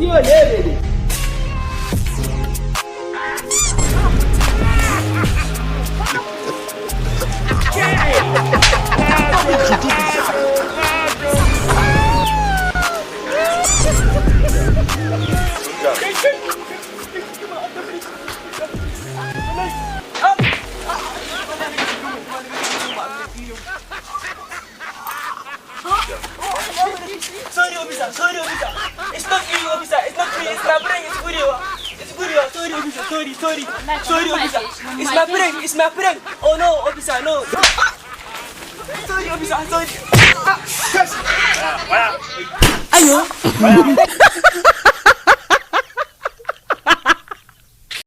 Sio lele. Sorry, officer. It's not you, officer. It's not me. It's my prank. It's video. Sorry, officer. Sorry, officer. It's my prank. Oh no, officer, no. Sorry, officer. Sorry. Ayo.